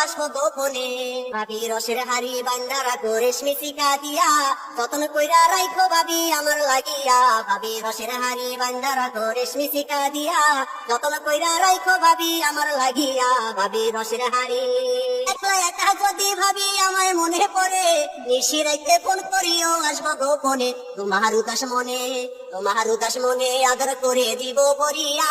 আসবো গোপনে। ভাবি রসের হাড়ি বান্ধা রাখো রেশমি শিকা দিয়া, যতন কইরা রাইখো ভাবি আমার লাগিয়া। ভাবি রসের হাড়ি বান্ধা রাখো রেশমি শিকা দিয়া, যতন কইরা রাইখো ভাবি আমার লাগিয়া। ভাবি রসের হাড়ি একলা একা যদি ভাবি আমার মনে পড়ে, নিশি রাইতে ফোন করিও আসবো গোপনে। তোমার উদাস মনে, তোমার উদাস মনে আদর করে দিব বরিয়া,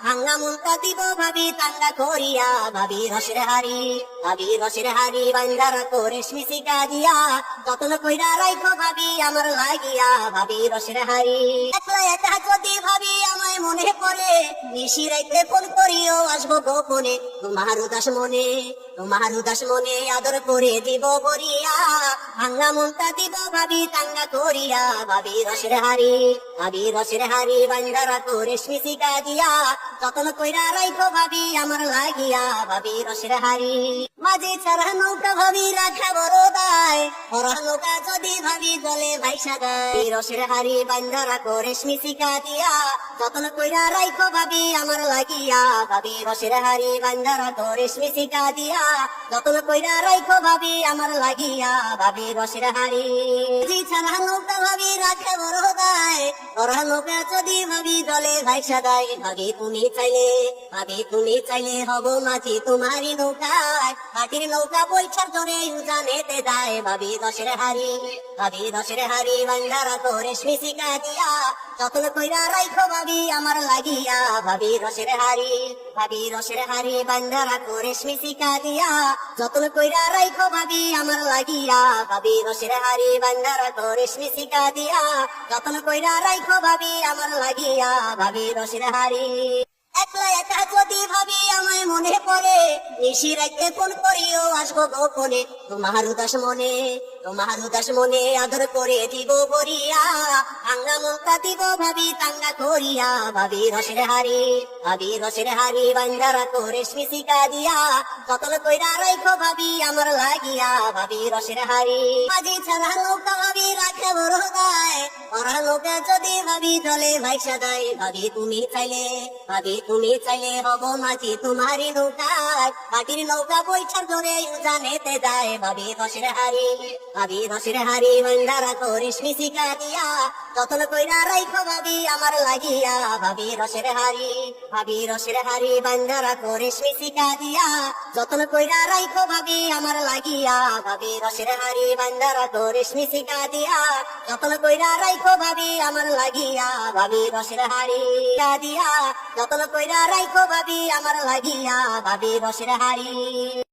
ভাঙ্গা মনটা দিব ভাবি তাঙ্গা করিয়া। ভাবি রসের হাড়ি, ভাবি রসের হাড়ি বান্ধা রাখো রেশমি শিকা দিয়া, যতন কইরা রাইখো ভাবি আমার লাগিয়া। ভাবি রসের হাড়ি একলা একা যদি ভাবি আমায় মনে পড়ে, নিশি রাইতে ফোন করিও আসবো গোপনে। তোমার উদাস মনে, তোমার উদাস মনে আদর করে দিব বরিয়া, ভাঙ্গা মনটা দিব ভাবি তাঙ্গা করিয়া। ভাবি রসের হাড়ি, ভাবি রসের হাড়ি বান্ধা রাখো রেশমি শিকা দিয়া, যতন কইরা রাইখো ভাবি আমার লাগিয়া। ভাবি রসের হাড়ি মাঝে ছাড়া নৌকা ভাবি রাখা বড় দায়, বড় নৌকা যদি ভাবি জলে ভাইসা যায়। রসের হাড়ি বান্ধা রাখো রেশমি শিকা দিয়া, যতন কইরা রাইখো ভাবি আমার লাগিয়া। ভাবি রসের হাড়ি বান্ধা রাখো রেশমি শিকা দিয়া, যতন কইরা রাইখো ভাবি আমার লাগিয়া। ভাবি রসের হাড়ি মাঝে ছাড়া নৌকা ভাবি রাখা বড় দায়, বড় নৌকা যদি ভাবি জলে ভাইসা যায়। ভাবি তুমি চাইলে, ভাবি তুমি চাইলে হব মাঝি তোমারই নৌকায়, মাটির নৌকা বৈঠার ধরে জানেতে যায়। ভাবি রসের হাড়ি, ভাবি রসের হাড়ি বান্ধা রাখো রেশমি শিকা দিয়া, যতন কইরা রাইখো ভাবি আমার লাগিয়া। ভাবি রসের হাড়ি, ভাবি রসের হাড়ি বান্ধা রাখো রেশমি শিকা দিয়া, যতন কইরা রাইখো ভাবি আমার লাগিয়া। ভাবি রসের হাড়ি বান্ধা রাখো রেশমি শিকা দিয়া, যতন কইরা রাইখো ভাবি আমার লাগিয়া। ভাবি রসের হাড়ি একলা একা যদি ভাবি আমায় মনে পড়ে, নিশি রাইতে ফোন করিও আসবো গোপনে। তোমার উদাস মনে, তোমার উদাস মনে আদর করে দিব বরিয়া, ভাঙ্গা মনটা দিব ভাবি তাঙ্গা করিয়া। ভাবি রসের হাড়ি, ভাবি রসের হাড়ি বান্ধা রাখো রেশমি শিকা দিয়া, যতন কইরা রাইখো ভাবি আমার লাগিয়া। ভাবি রসের হাড়ি মাঝি ছাড়া নৌকা ভাবি রাখে বড় দায়, বড় নৌকা যদি ভাবি জলে ভাইসা যায়। ভাবি তুমি চাইলে, ভাবি তুমি চাইলে হব মাঝি তোমারই নৌকায়, মাটির নৌকা বৈঠার ধরে জানেতে যায়। ভাবি রসের হাড়ি, ভাবি রসের হাড়ি বান্ধা রাখো রেশমি শিকা দিয়া, যতন কইরা রাইখো ভাবি আমার লাগিয়া। ভাবি রসের হাড়ি, ভাবি রসের হাড়ি বান্ধা রাখো রেশমি শিকা দিয়া, যতন কইরা রাইখো ভাবি আমার লাগিয়া। ভাবি রসের হাড়ি বান্ধা রাখো রেশমি শিকা দিয়া, যতন কইরা রাইখো ভাবি আমার লাগিয়া। ভাবি রসের হাড়ি দিয়া, যতন কইরা রাইখো ভাবি আমার লাগিয়া। ভাবি রসের হাড়ি।